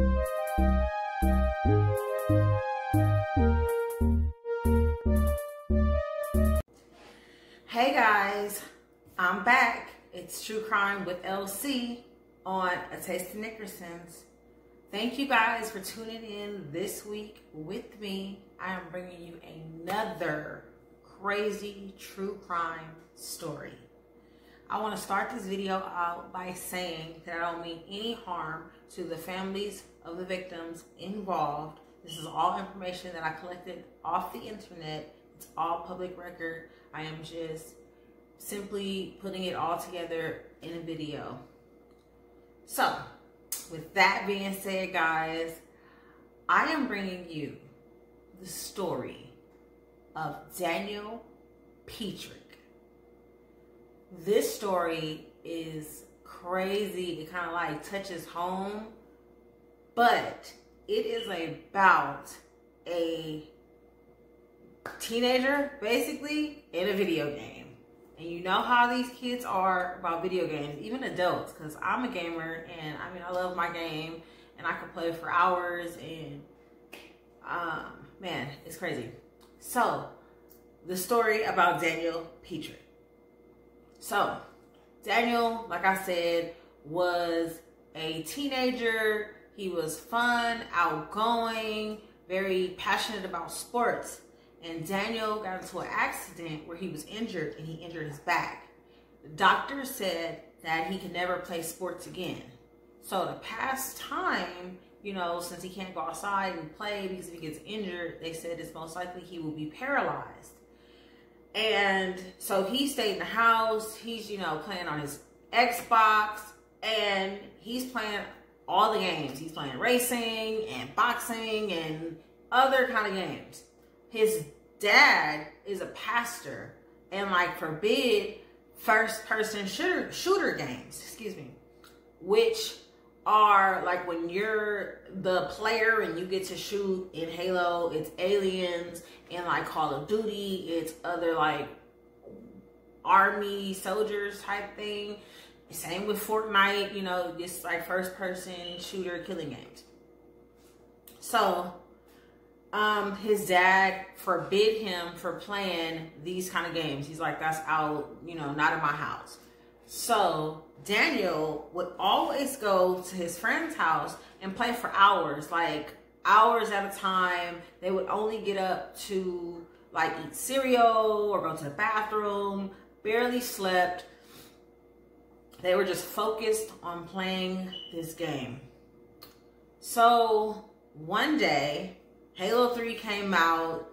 Hey guys, I'm back. It's True Crime with LC on A Taste of Nickerson's. Thank you guys for tuning in this week with me. I am bringing you another crazy true crime story. I want to start this video out by saying that I don't mean any harm to the families of the victims involved. This is all information that I collected off the internet. It's all public record. I am just simply putting it all together in a video. So, with that being said, guys, I am bringing you the story of Daniel Petric. This story is crazy. It kind of like touches home, but it is about a teenager, basically, in a video game. And you know how these kids are about video games, even adults, because I'm a gamer, and I mean, I love my game, and I can play for hours, and man, it's crazy. So, the story about Daniel Petric. So, Daniel, like I said, was a teenager. He was fun, outgoing, very passionate about sports. And Daniel got into an accident where he was injured, and he injured his back. The doctor said that he could never play sports again. So to pass time, you know, since he can't go outside and play because if he gets injured, they said it's most likely he will be paralyzed. And so he stayed in the house. He's, you know, playing on his Xbox, and he's playing all the games. He's playing racing and boxing and other kind of games. His dad is a pastor and like forbid first-person shooter games, excuse me, which are like when you're the player and you get to shoot in Halo, it's aliens, and like Call of Duty, it's other like army soldiers type thing. Same with Fortnite, you know, just like first-person shooter killing games. So his dad forbid him for playing these kind of games. He's like, that's out, you know, not in my house. So Daniel would always go to his friend's house and play for hours, like hours at a time. They would only get up to like eat cereal or go to the bathroom, barely slept. They were just focused on playing this game. So one day, Halo 3 came out.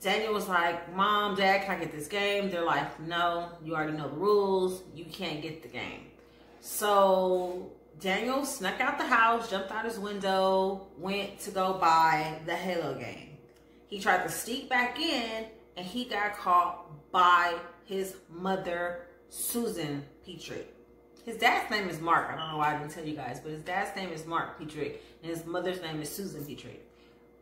Daniel was like, Mom, Dad, can I get this game? They're like, no, you already know the rules. You can't get the game. So Daniel snuck out the house, jumped out his window, went to go buy the Halo game. He tried to sneak back in, and he got caught by his mother, Susan Petric. His dad's name is Mark. I don't know why I didn't tell you guys, but his dad's name is Mark Petric, and his mother's name is Susan Petric.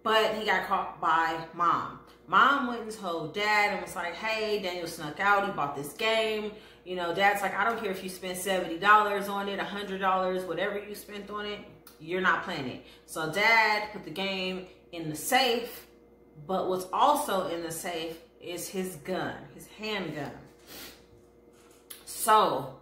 But he got caught by Mom. Mom went and told Dad and was like, hey, Daniel snuck out. He bought this game. You know, Dad's like, I don't care if you spend $70 on it, $100, whatever you spent on it, you're not playing it. So Dad put the game in the safe, but what's also in the safe is his gun, his handgun. So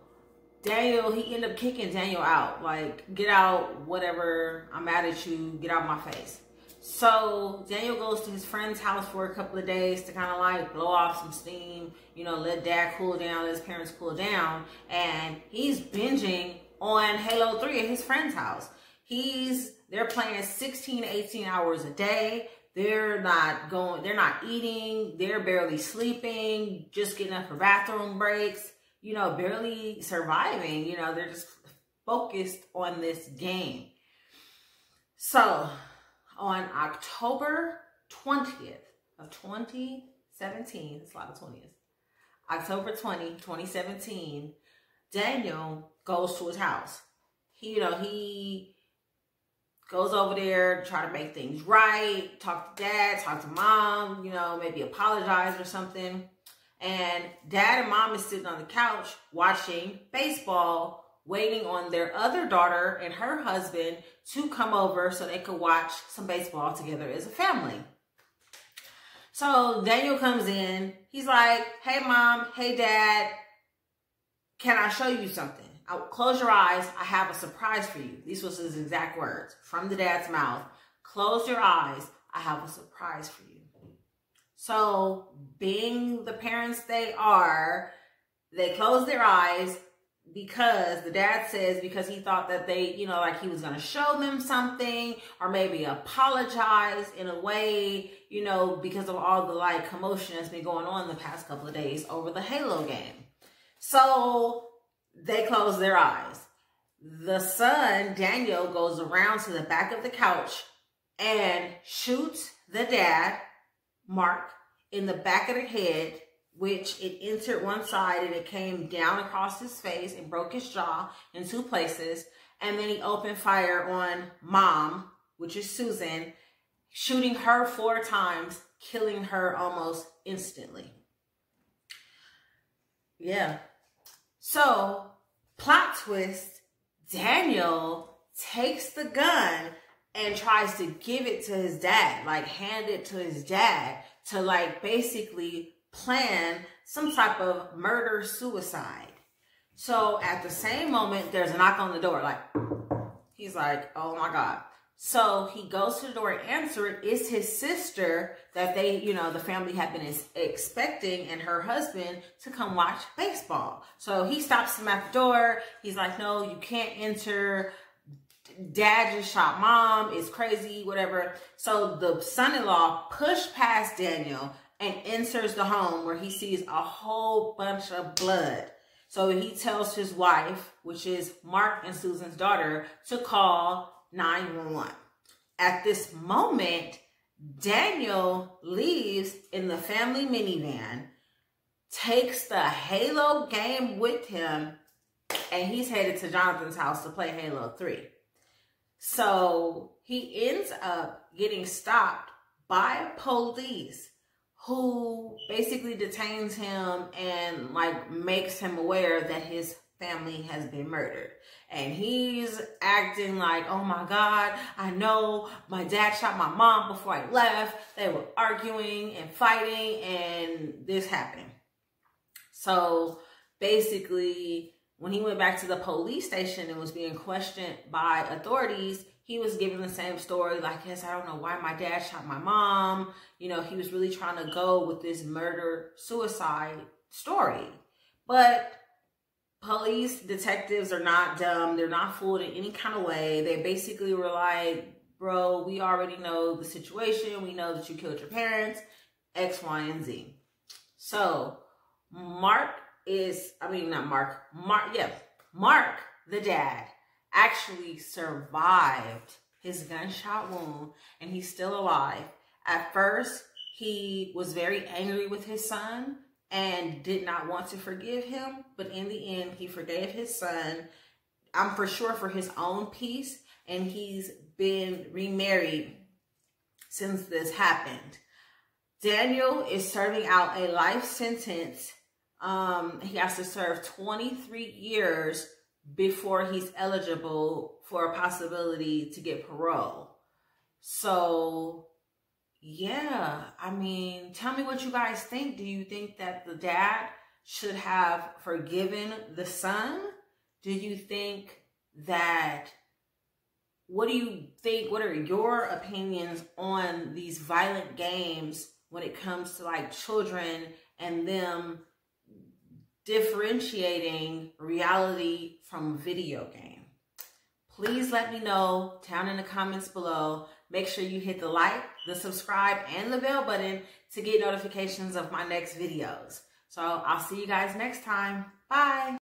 Daniel, he ended up kicking Daniel out. Like, get out, whatever, I'm mad at you, get out of my face. So Daniel goes to his friend's house for a couple of days to kind of like blow off some steam, you know, let Dad cool down, let his parents cool down. And he's binging on Halo 3 at his friend's house. They're playing 16 to 18 hours a day. They're not eating, they're barely sleeping, just getting up for bathroom breaks, you know, barely surviving. You know, they're just focused on this game. So on October 20th of 2017, it's a lot of 20th, October 20, 2017, Daniel goes to his house. He goes over there to try to make things right, talk to Dad, talk to Mom, you know, maybe apologize or something. And Dad and Mom is sitting on the couch watching baseball waiting on their other daughter and her husband to come over so they could watch some baseball together as a family. So Daniel comes in. He's like, hey, Mom. Hey, Dad. Can I show you something? Close your eyes. I have a surprise for you. These was his exact words from the dad's mouth. Close your eyes. I have a surprise for you. So being the parents they are, they close their eyes because the dad says because he thought that they, you know, like he was going to show them something or maybe apologize in a way, you know, because of all the like commotion that's been going on the past couple of days over the Halo game. So they close their eyes. The son, Daniel, goes around to the back of the couch and shoots the dad, Mark, in the back of the head, which it entered one side and it came down across his face and broke his jaw in 2 places. And then he opened fire on Mom, which is Susan, shooting her 4 times, killing her almost instantly. Yeah. So, plot twist, Daniel takes the gun and tries to give it to his dad, like hand it to his dad to like basically plan some type of murder-suicide. So at the same moment, there's a knock on the door. Like, he's like, oh my God. So he goes to the door and answers it. It's his sister that they, you know, the family had been expecting and her husband to come watch baseball. So he stops him at the door. He's like, no, you can't enter. Dad just shot Mom. It's crazy, whatever. So the son-in-law pushed past Daniel and enters the home where he sees a whole bunch of blood. So he tells his wife, which is Mark and Susan's daughter, to call 911. At this moment, Daniel leaves in the family minivan, takes the Halo game with him, and he's headed to Jonathan's house to play Halo 3. So he ends up getting stopped by police who basically detains him and like makes him aware that his family has been murdered. And he's acting like, oh my God, I know my dad shot my mom before I left. They were arguing and fighting and this happened. So basically, when he went back to the police station and was being questioned by authorities, he was giving the same story. Like, yes, I don't know why my dad shot my mom. You know, he was really trying to go with this murder-suicide story. But police detectives are not dumb. They're not fooled in any kind of way. They basically were like, bro, we already know the situation. We know that you killed your parents, X, Y, and Z. So Mark, the dad, actually survived his gunshot wound and he's still alive. At first, he was very angry with his son and did not want to forgive him. But in the end, he forgave his son, I'm for sure for his own peace. And he's been remarried since this happened. Daniel is serving out a life sentence. He has to serve 23 years before he's eligible for a possibility to get parole. So, yeah, I mean, tell me what you guys think. Do you think that the dad should have forgiven the son? Do you think that, what do you think, what are your opinions on these violent games when it comes to like children and them differentiating reality from video game? Please let me know down in the comments below. Make sure you hit the like, the subscribe, and the bell button to get notifications of my next videos. So I'll see you guys next time. Bye.